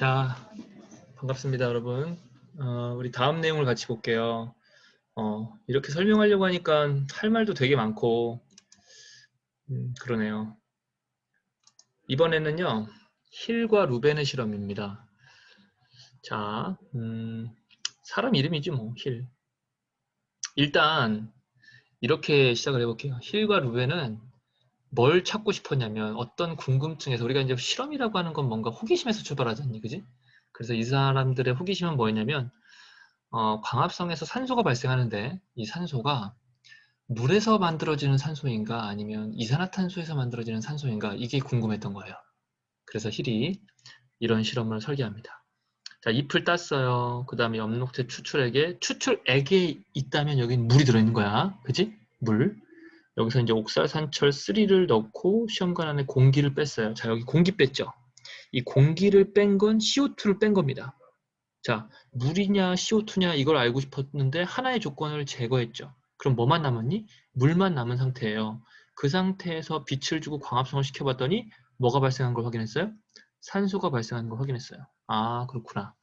자, 반갑습니다, 여러분. 우리 다음 내용을 같이 볼게요. 이렇게 설명하려고 하니까 할 말도 되게 많고, 그러네요. 이번에는요, 힐과 루벤의 실험입니다. 자, 사람 이름이지 뭐, 힐. 일단, 이렇게 시작을 해볼게요. 힐과 루벤은 뭘 찾고 싶었냐면, 어떤 궁금증에서, 우리가 이제 실험이라고 하는 건 뭔가 호기심에서 출발하잖니, 그지? 그래서 이 사람들의 호기심은 뭐였냐면, 광합성에서 산소가 발생하는데 이 산소가 물에서 만들어지는 산소인가 아니면 이산화탄소에서 만들어지는 산소인가 이게 궁금했던 거예요. 그래서 힐이 이런 실험을 설계합니다. 자, 잎을 땄어요. 그 다음에 엽록체 추출액에 있다면 여긴 물이 들어있는 거야. 그치? 물. 여기서 이제 옥살산철 3를 넣고 시험관 안에 공기를 뺐어요. 자, 여기 공기 뺐죠? 이 공기를 뺀 건 CO2를 뺀 겁니다. 자, 물이냐 CO2냐 이걸 알고 싶었는데 하나의 조건을 제거했죠. 그럼 뭐만 남았니? 물만 남은 상태예요. 그 상태에서 빛을 주고 광합성을 시켜봤더니 뭐가 발생한 걸 확인했어요? 산소가 발생하는 걸 확인했어요. 아, 그렇구나.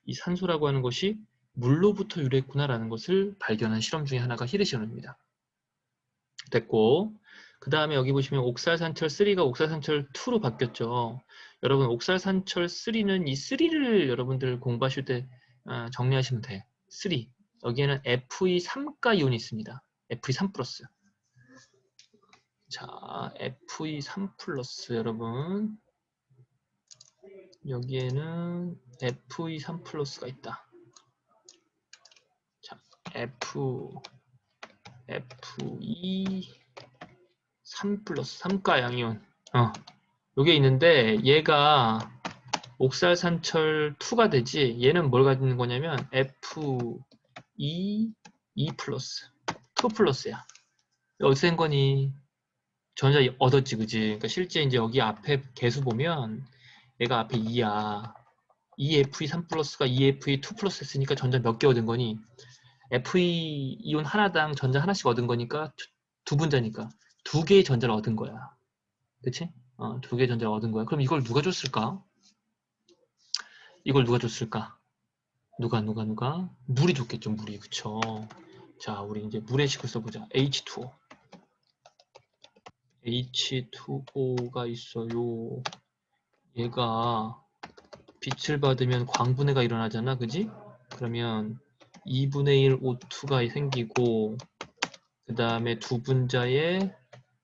이 산소라고 하는 것이 물로부터 유래했구나라는 것을 발견한 실험 중에 하나가 히르 실험입니다. 됐고, 그 다음에 여기 보시면 옥살산철 3가 옥살산철 2로 바뀌었죠. 여러분, 옥살산철 3는 이 3를 여러분들 공부하실 때 정리하시면 돼. 3. 여기에는 Fe3가 이온이 있습니다. Fe3 플러스. 자, Fe3 플러스 여러분. 여기에는 Fe3 플러스가 있다. 자, Fe3 플러스 3가 양이온. 요게 있는데 얘가 옥살산철 2가 되지 얘는 뭘 가지는 거냐면 Fe2 플러스 2 플러스야. 어디서 된 거니? 전자 얻었지, 그지? 그러니까 실제 이제 여기 앞에 개수 보면 얘가 앞에 2야. 이 Fe3 플러스가 이 Fe2 플러스 했으니까 전자 몇 개 얻은 거니? Fe 이온 하나당 전자 하나씩 얻은 거니까 두 분자니까 두 개의 전자를 얻은 거야. 그치? 두 개의 전자를 얻은 거야. 그럼 이걸 누가 줬을까? 이걸 누가 줬을까? 누가? 물이 줬겠죠, 물이. 그쵸? 자, 우리 이제 물의 식을 써보자. H2O. H2O가 있어요. 얘가 빛을 받으면 광분해가 일어나잖아, 그지? 그러면 2분의 1 O2가 생기고, 그 다음에 두 분자의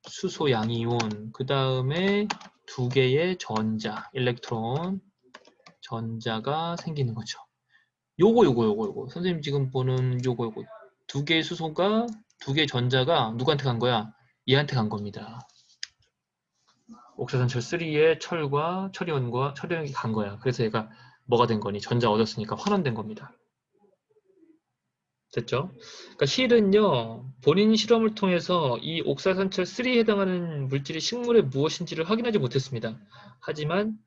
수소 양이온, 그 다음에 두 개의 전자, 일렉트론, 전자가 생기는 거죠. 요거. 선생님 지금 보는 요거. 두 개의 수소가, 두 개의 전자가 누구한테 간 거야? 얘한테 간 겁니다. 옥사산철 3의 철이온이 간 거야. 그래서 얘가 뭐가 된 거니? 전자 얻었으니까 환원된 겁니다. 됐죠? 그러니까 실은요, 본인 실험을 통해서 이 옥사산철 3에 해당하는 물질이 식물에 무엇인지를 확인하지 못했습니다. 하지만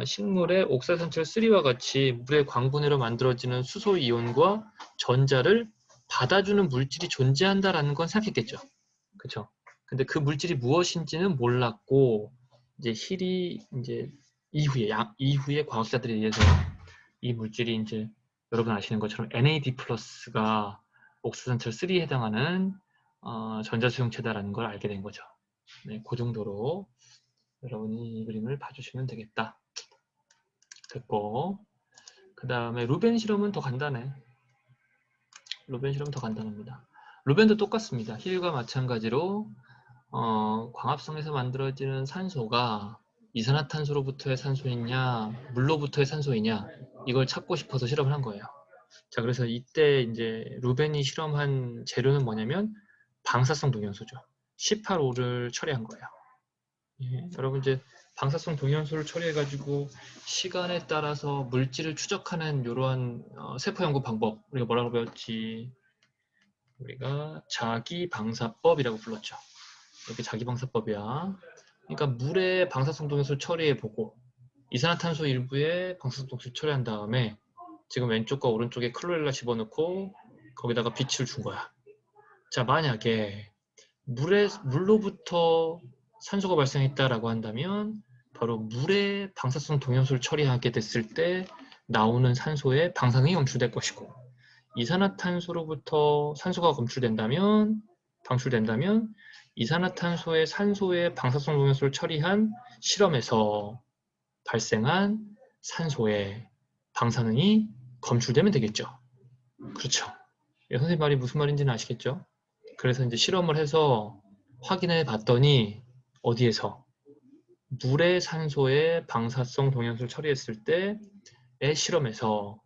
식물의 옥사산철 3와 같이 물의 광분해로 만들어지는 수소 이온과 전자를 받아주는 물질이 존재한다라는 건 생각했겠죠. 그렇죠? 근데 그 물질이 무엇인지는 몰랐고 이제 힐이 이제 이후에 과학자들에 의해서 이 물질이 이제 여러분 아시는 것처럼 NAD 플러스가 옥사산철 3에 해당하는 전자수용체다라는 걸 알게 된 거죠. 네, 그 정도로 여러분이 이 그림을 봐주시면 되겠다. 됐고, 그 다음에 루벤 실험은 더 간단해. 루벤 실험은 더 간단합니다. 루벤도 똑같습니다. 힐과 마찬가지로 광합성에서 만들어지는 산소가 이산화탄소로부터의 산소이냐 물로부터의 산소이냐 이걸 찾고 싶어서 실험을 한 거예요. 자, 그래서 이때 이제 루벤이 실험한 재료는 뭐냐면 방사성 동위원소죠. 18호를 처리한 거예요. 예, 여러분 이제 방사성 동위원소를 처리해가지고 시간에 따라서 물질을 추적하는 이러한 세포 연구 방법, 우리가 뭐라고 배웠지? 우리가 자기방사법이라고 불렀죠. 이렇게 자기방사법이야. 그러니까 물에 방사성 동위원소를 처리해보고 이산화탄소 일부에 방사성 동위원소를 처리한 다음에 지금 왼쪽과 오른쪽에 클로렐라 집어넣고 거기다가 빛을 준 거야. 자, 만약에 물로부터 산소가 발생했다라고 한다면 바로 물의 방사성 동염수를 처리하게 됐을 때 나오는 산소의 방사능이 검출될 것이고, 이산화탄소로부터 산소가 방출된다면 이산화탄소의 산소의 방사성 동염수를 처리한 실험에서 발생한 산소의 방사능이 검출되면 되겠죠. 그렇죠. 선생님 말이 무슨 말인지는 아시겠죠? 그래서 이제 실험을 해서 확인해 봤더니 어디에서? 물의 산소의 방사성 동염수를 처리했을 때의 실험에서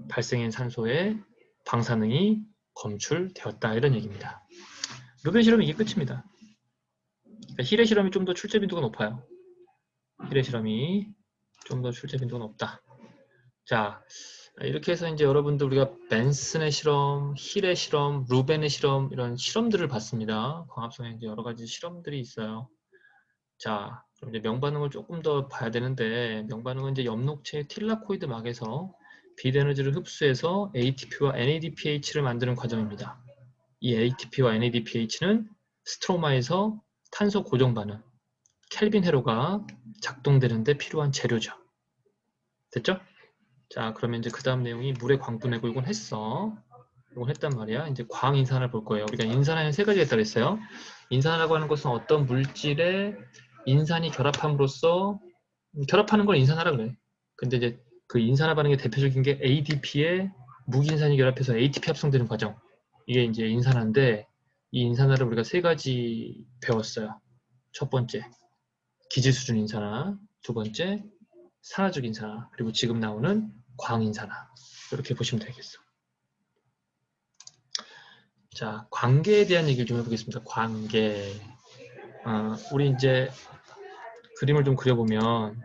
발생한 산소의 방사능이 검출되었다, 이런 얘기입니다. 루벤 실험이 이게 끝입니다. 그러니까 힐의 실험이 좀 더 출제 빈도가 높아요. 힐의 실험이 좀 더 출제 빈도가 높다. 자, 이렇게 해서 이제 여러분들 우리가 벤슨의 실험, 힐의 실험, 루벤의 실험, 이런 실험들을 봤습니다. 광합성에 이제 여러 가지 실험들이 있어요. 자, 그럼 이제 명반응을 조금 더 봐야 되는데, 명반응은 이제 엽록체의 틸라코이드 막에서 빛에너지를 흡수해서 ATP와 NADPH를 만드는 과정입니다. 이 ATP와 NADPH는 스트로마에서 탄소 고정 반응, 켈빈 회로가 작동되는데 필요한 재료죠. 됐죠? 자, 그러면 이제 그 다음 내용이 물의 광분해고, 이건 했어. 이건 했단 말이야. 이제 광인산을 볼 거예요. 우리가 인산화에는 세 가지가 있다고 했어요. 인산화라고 하는 것은 어떤 물질에 인산이 결합함으로써, 결합하는 걸 인산화라 그래. 근데 이제 그 인산화 반응의 대표적인 게 ADP에 무기인산이 결합해서 ATP 합성되는 과정. 이게 이제 인산화인데, 이 인산화를 우리가 세 가지 배웠어요. 첫 번째, 기질수준 인산화. 두 번째, 산화적 인산화. 그리고 지금 나오는 광인산화. 이렇게 보시면 되겠어. 자, 관계에 대한 얘기를 좀 해보겠습니다. 관계. 우리 이제 그림을 좀 그려보면,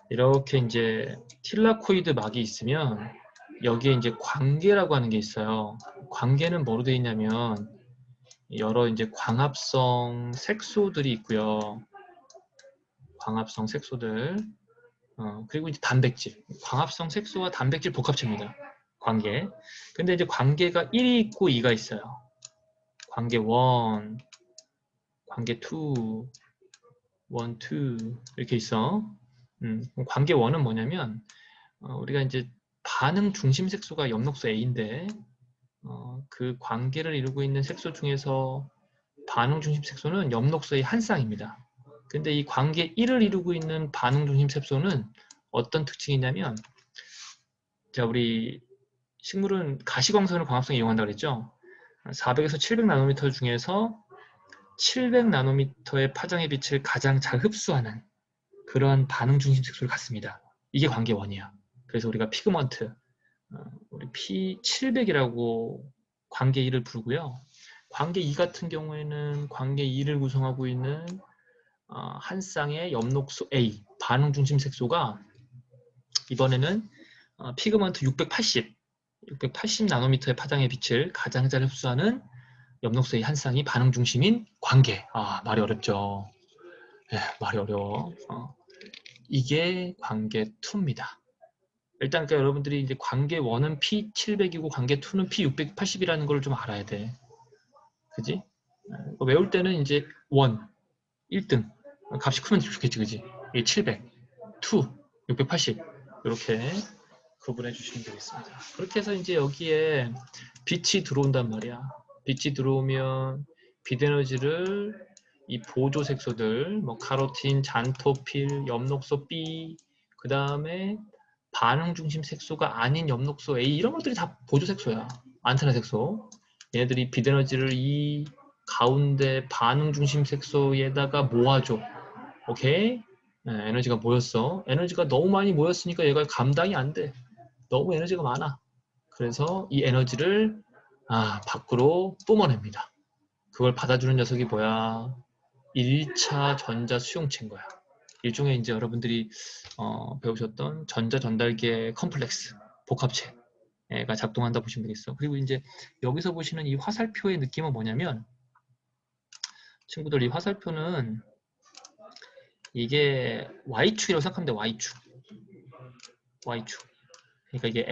이렇게 이제 틸라코이드 막이 있으면 여기에 이제 관계라고 하는 게 있어요. 관계는 뭐로 되어 있냐면 여러 이제 광합성 색소들이 있고요. 광합성 색소들. 그리고 이제 단백질. 광합성 색소와 단백질 복합체입니다. 관계. 근데 이제 관계가 1이 있고 2가 있어요. 관계 1, 관계 2, 1, 2 이렇게 있어. 관계 1은 뭐냐면 우리가 이제 반응 중심 색소가 엽록소 A인데 그 관계를 이루고 있는 색소 중에서 반응 중심 색소는 엽록소의 한 쌍입니다. 근데 이 관계 1을 이루고 있는 반응 중심 색소는 어떤 특징이 있냐면, 자, 우리 식물은 가시광선을 광합성에 이용한다고 그랬죠. 400에서 700 나노미터 중에서 700 나노미터의 파장의 빛을 가장 잘 흡수하는 그러한 반응 중심 색소를 갖습니다. 이게 관계 1이야. 그래서 우리가 피그먼트, 우리 P700이라고 관계 1을 부르고요. 관계 2 같은 경우에는 관계 2를 구성하고 있는 한 쌍의 엽록소 A, 반응 중심 색소가 이번에는 피그먼트 680 나노미터의 파장의 빛을 가장 잘 흡수하는 엽록소 A 한 쌍이 반응 중심인 관계. 말이 어렵죠. 말이 어려워. 이게 관계 2입니다. 일단 그러니까 여러분들이 이제 관계 1은 P700이고 관계 2는 P680이라는 걸 좀 알아야 돼. 그지? 외울 때는 이제 1, 1등. 값이 크면 좋겠지, 그지? 이게 700, 2, 680. 이렇게 구분해 주시면 되겠습니다. 그렇게 해서 이제 여기에 빛이 들어온단 말이야. 빛이 들어오면 빛 에너지를 이 보조 색소들, 뭐 카로틴, 잔토필, 엽록소 B, 그 다음에 반응 중심 색소가 아닌 엽록소 A, 이런 것들이 다 보조 색소야. 안테나 색소. 얘네들이 빛 에너지를 이 가운데 반응 중심 색소에다가 모아줘. 오케이? 에너지가 모였어. 에너지가 너무 많이 모였으니까 얘가 감당이 안 돼. 너무 에너지가 많아. 그래서 이 에너지를 밖으로 뿜어냅니다. 그걸 받아주는 녀석이 뭐야? 1차 전자 수용체인 거야. 일종의 이제 여러분들이 배우셨던 전자 전달계 컴플렉스, 복합체가 작동한다 보시면 되겠어. 그리고 이제 여기서 보시는 이 화살표의 느낌은 뭐냐면, 친구들, 이 화살표는 이게 Y축이라고 생각하면 돼. Y축. 그러니까 이게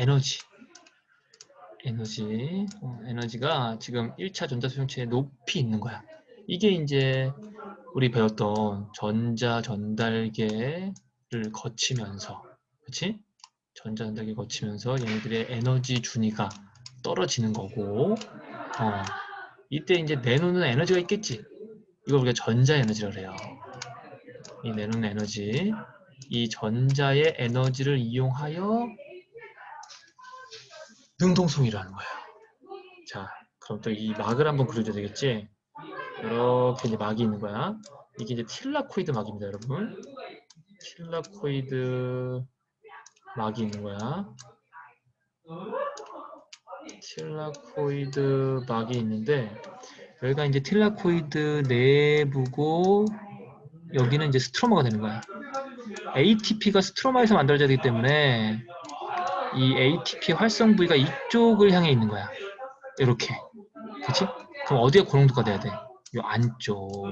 에너지가 지금 1차 전자수용체에 높이 있는 거야. 이게 이제 우리 배웠던 전자 전달계를 거치면서, 그치? 전자 전달계 거치면서 얘네들의 에너지 준위가 떨어지는 거고, 이때 이제 내놓는 에너지가 있겠지. 이걸 우리가 전자 에너지라고 해요. 이 내놓는 에너지, 이 전자의 에너지를 이용하여 능동성이라는 거예요. 자, 그럼 또 이 막을 한번 그려줘야 되겠지? 이렇게 이제 막이 있는 거야. 이게 이제 틸라코이드 막입니다, 여러분. 틸라코이드 막이 있는 거야. 틸라코이드 막이 있는데, 여기가 이제 틸라코이드 내부고, 여기는 이제 스트로마가 되는 거야. ATP가 스트로마에서 만들어져야 되기 때문에, 이 ATP 활성 부위가 이쪽을 향해 있는 거야. 이렇게. 그치? 그럼 어디에 고농도가 돼야 돼? 요 안쪽.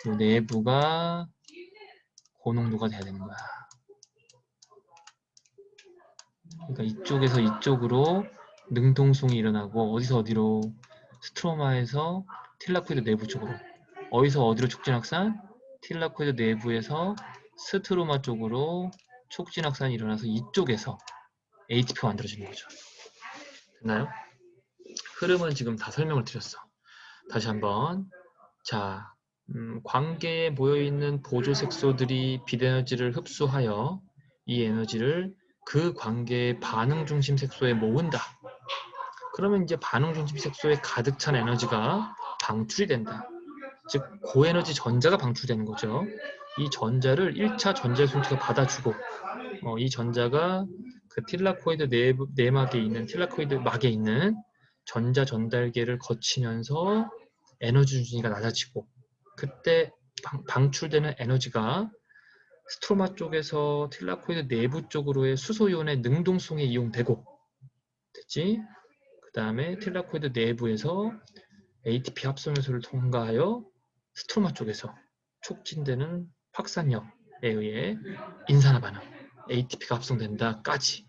요 내부가 고농도가 돼야 되는 거야. 그러니까 이쪽에서 이쪽으로 능동성이 일어나고, 어디서 어디로? 스트로마에서 틸라코이드 내부 쪽으로. 어디서 어디로 촉진 확산? 틸라코이드 내부에서 스트로마 쪽으로 촉진 확산이 일어나서 이쪽에서 ATP가 만들어지는 거죠. 됐나요? 흐름은 지금 다 설명을 드렸어. 다시 한번. 자, 관계에 모여있는 보조색소들이 빛에너지를 흡수하여 이 에너지를 그 관계의 반응 중심 색소에 모은다. 그러면 이제 반응 중심 색소에 가득 찬 에너지가 방출이 된다. 즉 고에너지 전자가 방출되는 거죠. 이 전자를 1차 전자수용체가 받아주고, 이 전자가 그 틸라코이드 내막에 있는 틸라코이드 막에 있는 전자 전달계를 거치면서 에너지 준위가 낮아지고, 그때 방출되는 에너지가 스트로마 쪽에서 틸라코이드 내부 쪽으로의 수소이온의 능동성에 이용되고, 됐지? 그 다음에 틸라코이드 내부에서 ATP 합성 요소를 통과하여 스트로마 쪽에서 촉진되는 확산력에 의해 인산화 반응, ATP가 합성된다까지.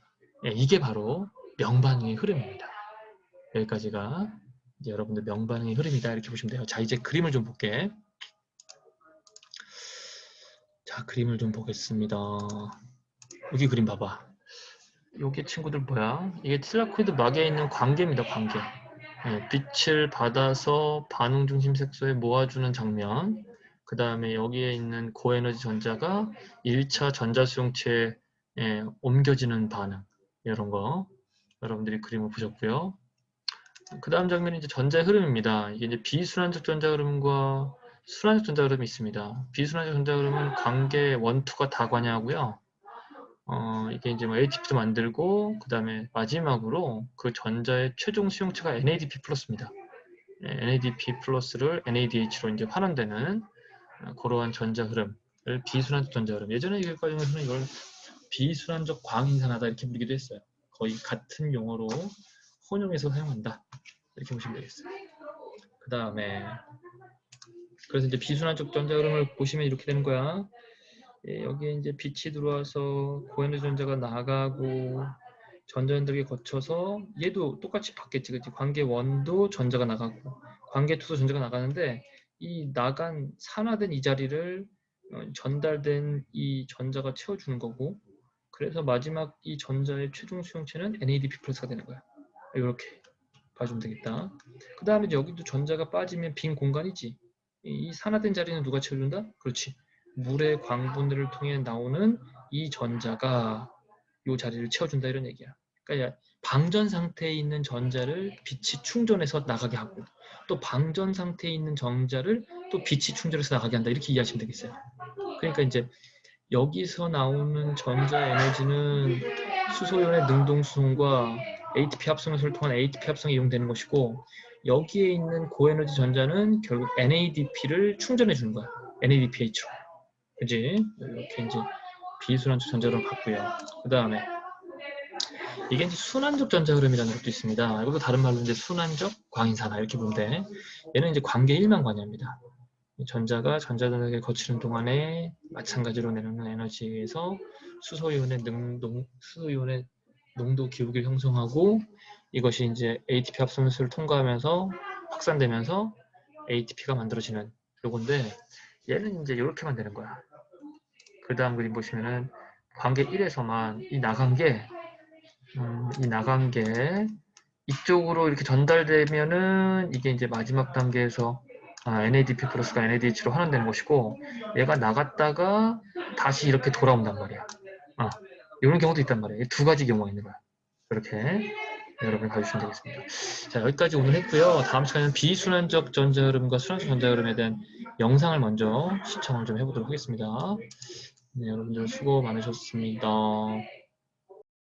이게 바로 명반응의 흐름입니다. 여기까지가 이제 여러분들 명반응의 흐름이다 이렇게 보시면 돼요. 자, 이제 그림을 좀 볼게. 자, 그림을 좀 보겠습니다. 여기 그림 봐봐. 여기 친구들 뭐야? 이게 틸라코이드 막에 있는 관계입니다. 관계. 빛을 받아서 반응 중심 색소에 모아주는 장면. 그 다음에 여기에 있는 고에너지 전자가 1차 전자수용체에 옮겨지는 반응. 이런 거 여러분들이 그림을 보셨고요. 그 다음 장면이 이제 전자의 흐름입니다. 이게 이제 비순환적 전자 흐름과 순환적 전자 흐름이 있습니다. 비순환적 전자 흐름은 관계 원투가 다 관여하고요. 이게 이제 뭐 ATP도 만들고, 그 다음에 마지막으로 그 전자의 최종 수용체가 NADP 플러스입니다. NADP 플러스를 NADH로 이제 환원되는 그러한 전자 흐름을 비순환적 전자 흐름. 예전에 이 과정에서는 이걸 비순환적 광인산화다 이렇게 부르기도 했어요. 거의 같은 용어로 혼용해서 사용한다. 이렇게 보시면 되겠어요. 그 다음에 그래서 이제 비순환적 전자 흐름을 보시면 이렇게 되는 거야. 여기에 이제 빛이 들어와서 고에너지 전자가 나가고 전자전달기 거쳐서 얘도 똑같이 받겠지, 그치? 관계 1도 전자가 나가고 관계 2도 전자가 나가는데 이 나간 산화된 이 자리를 전달된 이 전자가 채워주는 거고, 그래서 마지막 이 전자의 최종 수용체는 NADP 플러스가 되는 거야. 이렇게 봐주면 되겠다. 그 다음에 여기도 전자가 빠지면 빈 공간이지. 이 산화된 자리는 누가 채워준다? 그렇지. 물의 광분들을 통해 나오는 이 전자가 이 자리를 채워준다 이런 얘기야. 그러니까 방전 상태에 있는 전자를 빛이 충전해서 나가게 하고, 또 방전 상태에 있는 전자를 또 빛이 충전해서 나가게 한다 이렇게 이해하시면 되겠어요. 그러니까 이제 여기서 나오는 전자 에너지는 수소연의 능동수송과 ATP 합성을 통한 ATP 합성에 이용되는 것이고, 여기에 있는 고에너지 전자는 결국 NADP를 충전해 주는 거야. NADPH로. 그지? 이렇게 이제 비순환적 전자 흐름 봤고요. 그 다음에 이게 이제 순환적 전자 흐름이라는 것도 있습니다. 이것도 다른 말로 이제 순환적 광인산화 이렇게 보면 돼. 얘는 이제 관계 1만 관여합니다. 전자가 전자전달계를 거치는 동안에 마찬가지로 내놓는 에너지에서 수소이온의 농도 기울기를 형성하고, 이것이 이제 ATP 합성수를 통과하면서 확산되면서 ATP가 만들어지는 요건데 얘는 이제 이렇게만 되는 거야. 그 다음 그림 보시면은 관계 1에서만 이 나간 게 이쪽으로 이렇게 전달되면은 이게 이제 마지막 단계에서 NADP 플러스가 NADH로 환원되는 것이고, 얘가 나갔다가 다시 이렇게 돌아온단 말이야. 이런 경우도 있단 말이야. 이 두 가지 경우가 있는 거야. 이렇게 여러분 봐주시면 되겠습니다. 자, 여기까지 오늘 했고요. 다음 시간에는 비순환적 전자흐름과 순환적 전자흐름에 대한 영상을 먼저 시청을 좀 해보도록 하겠습니다. 네, 여러분들 수고 많으셨습니다.